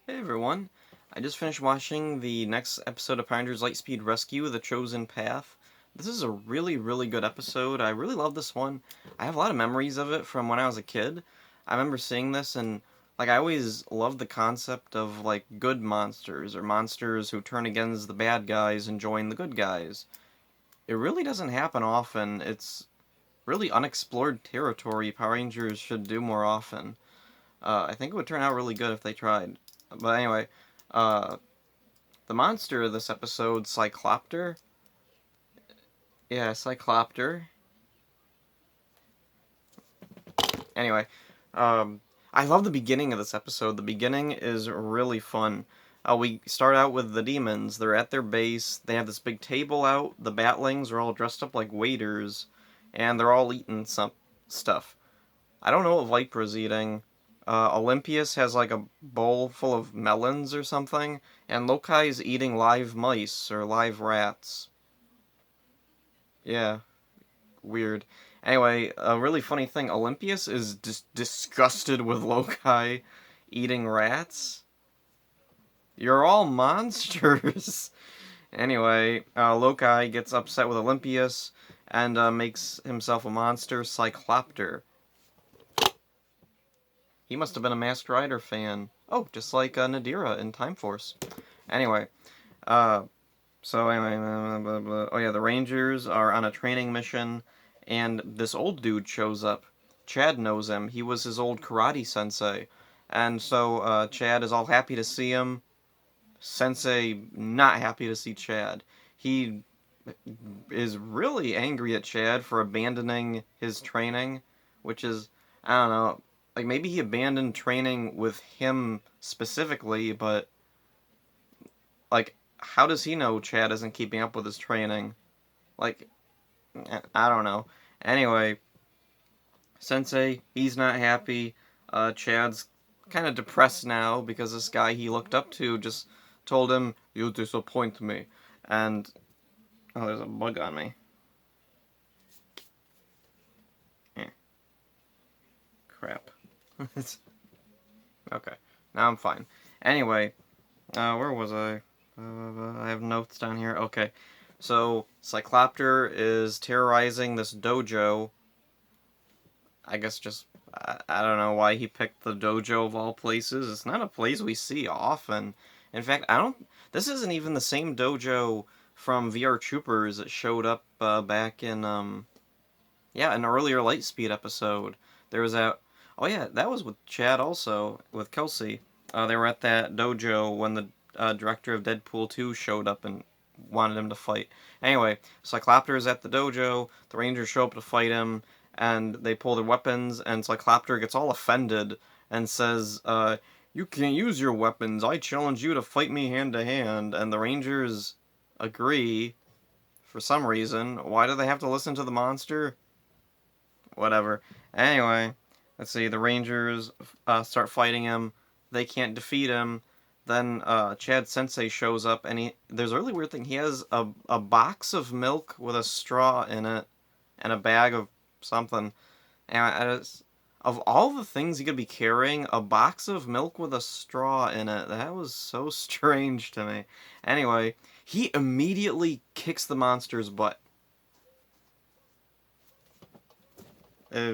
Hey everyone, I just finished watching the next episode of Power Rangers Lightspeed Rescue, The Chosen Path. This is a really good episode. I really love this one. I have a lot of memories of it from when I was a kid. I remember seeing this and I always loved the concept of good monsters or monsters who turn against the bad guys and join the good guys. It really doesn't happen often. It's really unexplored territory Power Rangers should do more often. I think it would turn out really good if they tried. But anyway, uh, the monster of this episode, Cyclopter. Yeah, Cyclopter. Anyway, um, I love the beginning of this episode. The beginning is really fun. We start out with the demons. They're at their base. They have this big table out. The batlings are all dressed up like waiters, and they're all eating some stuff. I don't know what Viper's eating. Olympius has like a bowl full of melons or something, and Lokai's eating live mice or live rats. Yeah, weird. Anyway, a really funny thing, Olympius is disgusted with Lokai eating rats. You're all monsters. Anyway, Lokai gets upset with Olympius and makes himself a monster, Cyclopter. He must have been a Masked Rider fan. Oh, just like Nadira in Time Force. Anyway, uh, oh yeah, the Rangers are on a training mission, and this old dude shows up. Chad knows him. He was his old karate sensei, and so Chad is all happy to see him. Sensei not happy to see Chad. He is really angry at Chad for abandoning his training, which is, I don't know, like maybe he abandoned training with him specifically, but like how does he know Chad isn't keeping up with his training? Like, I don't know. Anyway, Sensei, he's not happy. Chad's kind of depressed now because this guy he looked up to just told him, "You disappoint me." And, oh, there's a bug on me. Eh, crap. Okay, now I'm fine. Anyway, where was I? I have notes down here. Okay, so Cyclopter is terrorizing this dojo. I guess just I don't know why he picked the dojo of all places. It's not a place we see often. In fact, I don't. This isn't even the same dojo from VR Troopers that showed up back in yeah, an earlier Lightspeed episode. There was that. Oh yeah, that was with Chad also with Kelsey. They were at that dojo when the director of Deadpool 2 showed up and wanted him to fight. Anyway, Cyclopter is at the dojo. The Rangers show up to fight him, and they pull their weapons. And Cyclopter gets all offended and says, "You can't use your weapons. I challenge you to fight me hand to hand." And the Rangers agree for some reason. Why do they have to listen to the monster? Whatever. Anyway, let's see. The Rangers start fighting him. They can't defeat him. Then Chad Sensei shows up, and there's a really weird thing. He has a box of milk with a straw in it, and a bag of something. And of all the things he could be carrying, a box of milk with a straw in it. That was so strange to me. Anyway, he immediately kicks the monster's butt. Uh,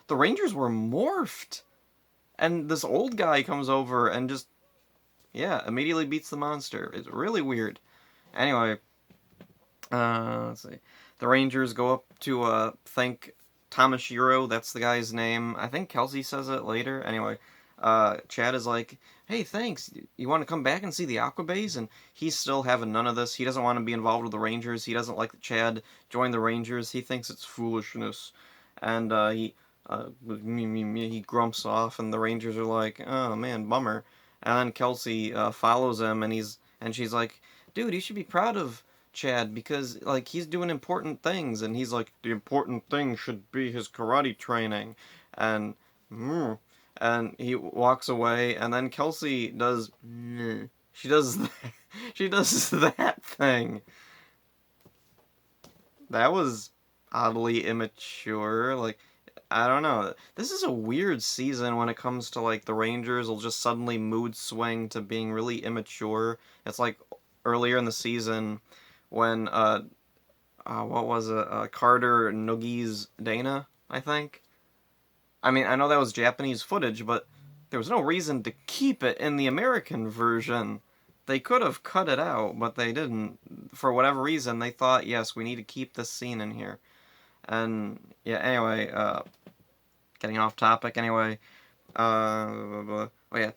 the Rangers were morphed. And this old guy comes over and just, yeah, immediately beats the monster. It's really weird. Anyway, let's see. The Rangers go up to thank Tamashiro. That's the guy's name. I think Kelsey says it later. Anyway, Chad is like, "Hey, thanks. You want to come back and see the Aquabase?" And he's still having none of this. He doesn't want to be involved with the Rangers. He doesn't like that Chad joined the Rangers. He thinks it's foolishness, and he grumps off, and the Rangers are like, "Oh man, bummer." And then Kelsey follows him, and she's like, "Dude, you should be proud of Chad because like he's doing important things." And he's like, "The important thing should be his karate training," and mm, and he walks away. And then Kelsey does, she does, she does that thing. That was oddly immature. Like I don't know. This is a weird season when it comes to like the Rangers will just suddenly mood swing to being really immature. It's like earlier in the season when what was it? Carter Noogie's Dana, I think. I mean, I know that was Japanese footage, but there was no reason to keep it in the American version. They could have cut it out, but they didn't. For whatever reason, they thought, yes, we need to keep this scene in here. And yeah, anyway, getting off topic. Anyway, oh yeah,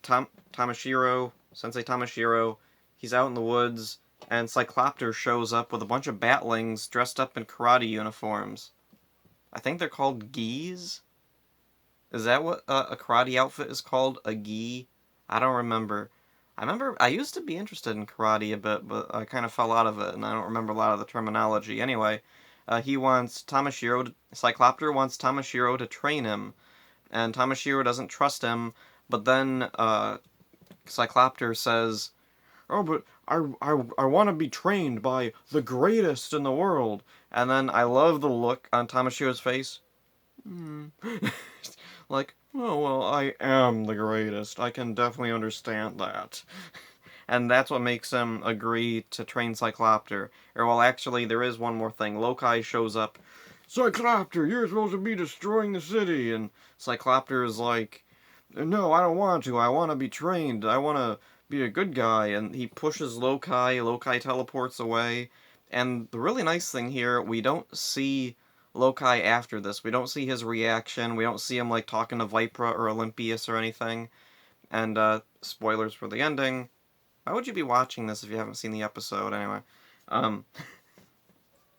Tamashiro, Sensei Tamashiro, he's out in the woods, and Cyclopter shows up with a bunch of batlings dressed up in karate uniforms. I think they're called gis. Is that what a karate outfit is called? A gi? I don't remember. I used to be interested in karate a bit, but I kind of fell out of it, and I don't remember a lot of the terminology. Anyway, Cyclopter wants Tamashiro to train him, and Tamashiro doesn't trust him, but then Cyclopter says, "Oh, but I want to be trained by the greatest in the world." And then I love the look on Tamashiro's face. Hmm. Like, oh, well, I am the greatest. I can definitely understand that. And that's what makes him agree to train Cyclopter. Or, well, actually, there is one more thing. Lokai shows up. Cyclopter, you're supposed to be destroying the city. And Cyclopter is like, no, I don't want to. I want to be trained. I want to be a good guy. And he pushes Lokai. Lokai teleports away. And the really nice thing here, we don't see Lokai after this. We don't see his reaction. We don't see him like talking to Vipra or Olympius or anything. And spoilers for the ending. Why would you be watching this if you haven't seen the episode anyway? Um,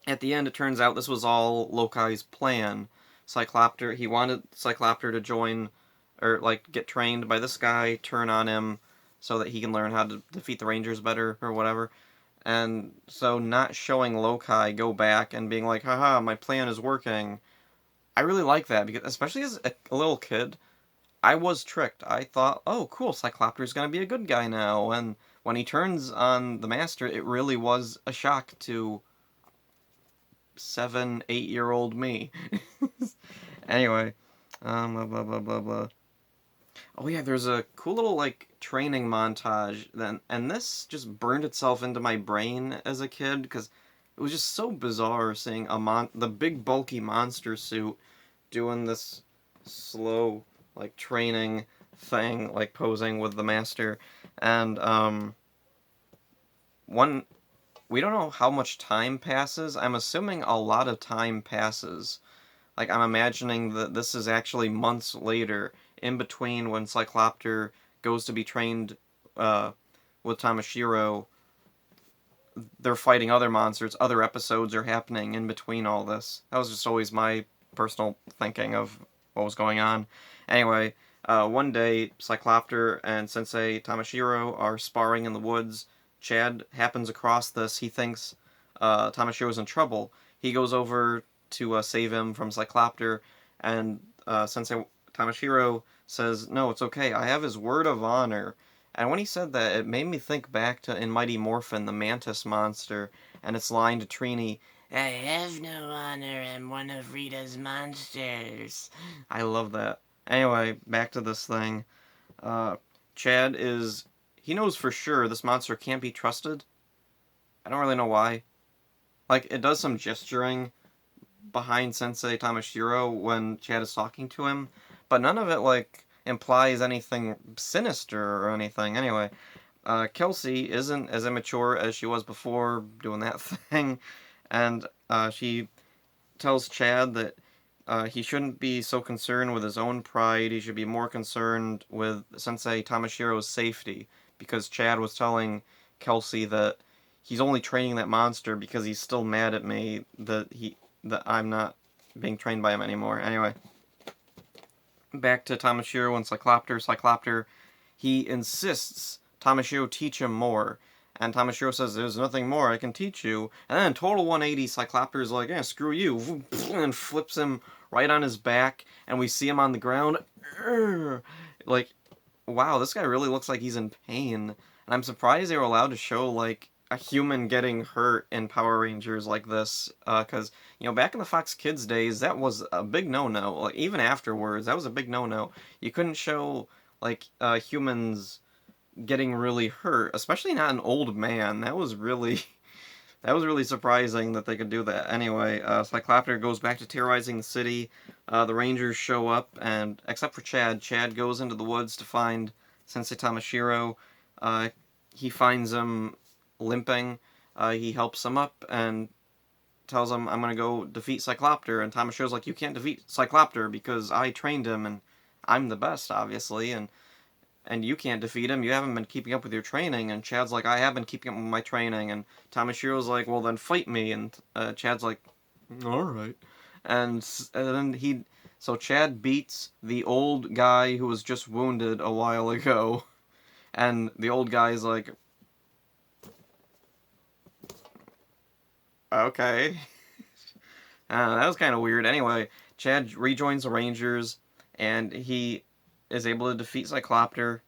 at the end, it turns out this was all Lokai's plan. He wanted Cyclopter to join, or like get trained by this guy, turn on him, so that he can learn how to defeat the Rangers better or whatever. And so not showing Lokai go back and being like, haha, my plan is working. I really like that, because especially as a little kid, I was tricked. I thought, oh, cool, Cyclopter's gonna be a good guy now. And when he turns on the Master, it really was a shock to 7, 8-year-old me. Anyway, blah, blah, blah, blah, blah. Oh yeah, there's a cool little like training montage then, and this just burned itself into my brain as a kid because it was just so bizarre seeing the big bulky monster suit doing this slow like training thing, like posing with the master, and one we don't know how much time passes. I'm assuming a lot of time passes. Like, I'm imagining that this is actually months later, in between when Cyclopter goes to be trained with Tamashiro. They're fighting other monsters, other episodes are happening in between all this. That was just always my personal thinking of what was going on. Anyway, one day, Cyclopter and Sensei Tamashiro are sparring in the woods. Chad happens across this. He thinks Tamashiro's in trouble. He goes over to save him from Cyclopter, and Sensei Tamashiro says, no, it's okay, I have his word of honor. And when he said that, it made me think back to in Mighty Morphin, the Mantis monster, and its line to Trini, I have no honor, I'm one of Rita's monsters. I love that. Anyway, back to this thing. Chad he knows for sure this monster can't be trusted. I don't really know why. Like, it does some gesturing behind Sensei Tamashiro when Chad is talking to him, but none of it, like, implies anything sinister or anything. Anyway, Kelsey isn't as immature as she was before doing that thing, and she tells Chad that he shouldn't be so concerned with his own pride, he should be more concerned with Sensei Tamashiro's safety, because Chad was telling Kelsey that he's only training that monster because he's still mad at me that I'm not being trained by him anymore. Anyway, back to Tamashiro and Cyclopter. Cyclopter, he insists Tamashiro teach him more. And Tamashiro says, there's nothing more I can teach you. And then total 180, Cyclopter is like, screw you. And flips him right on his back. And we see him on the ground. Like, wow, this guy really looks like he's in pain. And I'm surprised they were allowed to show, like, a human getting hurt in Power Rangers like this, because back in the Fox Kids days, that was a big no-no. Like even afterwards, that was a big no-no. You couldn't show like humans getting really hurt, especially not an old man. That was really that was really surprising that they could do that. Anyway, Cyclopter goes back to terrorizing the city. The Rangers show up, and except for Chad, Chad goes into the woods to find Sensei Tamashiro. Uh, he finds him limping. He helps him up and tells him, "I'm gonna go defeat Cyclopter." And Tamashiro's like, "You can't defeat Cyclopter because I trained him and I'm the best, obviously." And you can't defeat him. You haven't been keeping up with your training. And Chad's like, I have been keeping up with my training. And Tamashiro's like, well, then fight me. And Chad's like, all right. And then so Chad beats the old guy who was just wounded a while ago. And the old guy's like, okay. That was kind of weird. Anyway, Chad rejoins the Rangers, and he is able to defeat Cyclopter.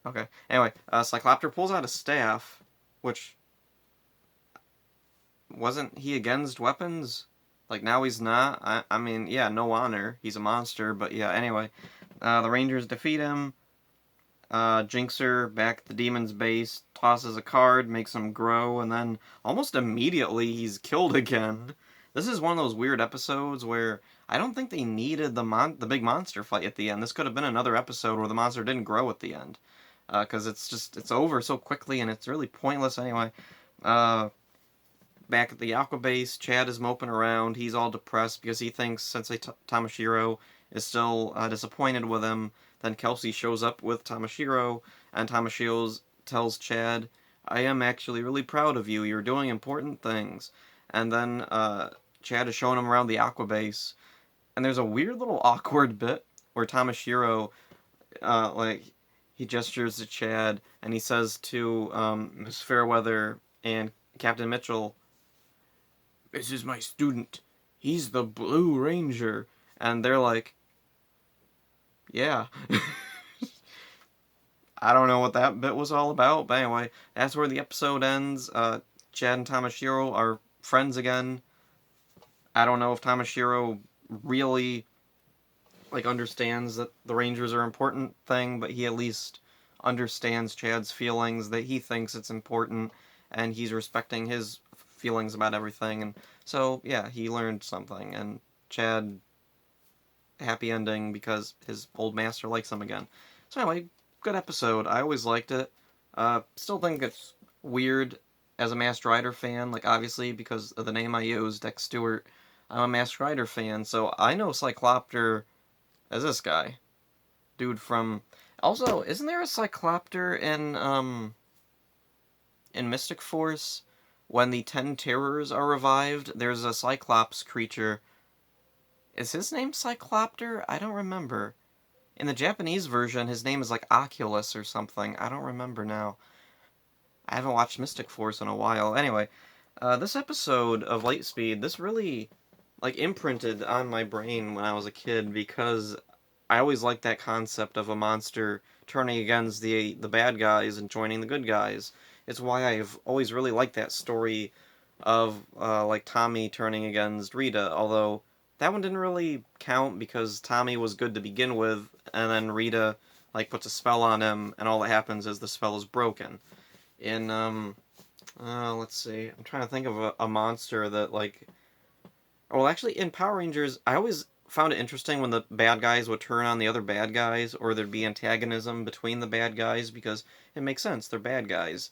Okay. Anyway, Cyclopter pulls out a staff, which wasn't he against weapons? Like now he's not. I mean, yeah, no honor. He's a monster, but yeah. Anyway, the Rangers defeat him. Jinxer back at the demon's base tosses a card, makes him grow, and then almost immediately he's killed again. This is one of those weird episodes where I don't think they needed the big monster fight at the end. This could have been another episode where the monster didn't grow at the end, because it's over so quickly and it's really pointless anyway. Uh, Back at the Aqua base, Chad is moping around. He's all depressed because he thinks Sensei Tamashiro is still disappointed with him. Then Kelsey shows up with Tamashiro, and Tamashiro tells Chad, I am actually really proud of you. You're doing important things. And then Chad is showing him around the Aqua base, and there's a weird little awkward bit where Tamashiro, he gestures to Chad, and he says to Miss Fairweather and Captain Mitchell, this is my student. He's the Blue Ranger. And they're like, yeah. I don't know what that bit was all about, but anyway, that's where the episode ends. Chad and Tamashiro are friends again. I don't know if Tamashiro really understands that the Rangers are an important thing, but he at least understands Chad's feelings, that he thinks it's important, and he's respecting his feelings about everything. And so, yeah, he learned something, and Chad, happy ending because his old master likes him again. So anyway, good episode. I always liked it. Still think it's weird as a Masked Rider fan, obviously because of the name I use, Dex Stewart. I'm a Masked Rider fan, so I know Cyclopter as this guy. Dude from... Also, isn't there a Cyclopter in Mystic Force? When the 10 Terrors are revived, there's a Cyclops creature. Is his name Cyclopter? I don't remember. In the Japanese version, his name is Oculus or something. I don't remember now. I haven't watched Mystic Force in a while. Anyway, this episode of Lightspeed, this really, imprinted on my brain when I was a kid because I always liked that concept of a monster turning against the bad guys and joining the good guys. It's why I've always really liked that story of, Tommy turning against Rita, although that one didn't really count because Tommy was good to begin with, and then Rita, puts a spell on him, and all that happens is the spell is broken. In, let's see, I'm trying to think of a monster that, well, actually, in Power Rangers, I always found it interesting when the bad guys would turn on the other bad guys, or there'd be antagonism between the bad guys, because it makes sense, they're bad guys.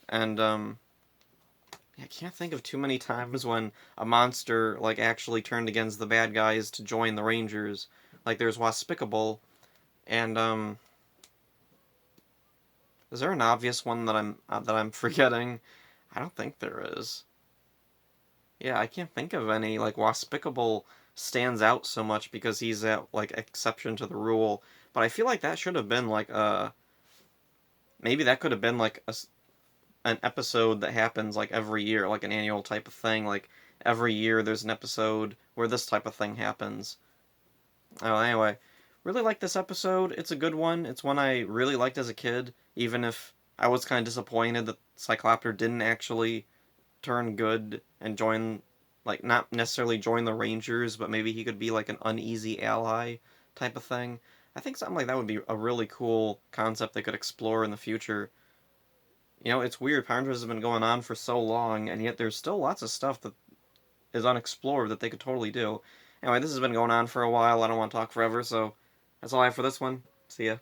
And, I can't think of too many times when a monster, actually turned against the bad guys to join the Rangers. There's Waspicable, and, is there an obvious one that I'm forgetting? I don't think there is. Yeah, I can't think of any. Waspicable stands out so much because he's that, exception to the rule. But I feel like that should have been, maybe that could have been, an episode that happens, every year, an annual type of thing. Every year there's an episode where this type of thing happens. Oh, anyway. Really like this episode. It's a good one. It's one I really liked as a kid, even if I was kind of disappointed that Cyclopter didn't actually turn good and join, like, not necessarily join the Rangers, but maybe he could be like an uneasy ally type of thing. I think something like that would be a really cool concept they could explore in the future. You know, it's weird. Power Rangers has been going on for so long, and yet there's still lots of stuff that is unexplored that they could totally do. Anyway, this has been going on for a while. I don't want to talk forever, so that's all I have for this one. See ya.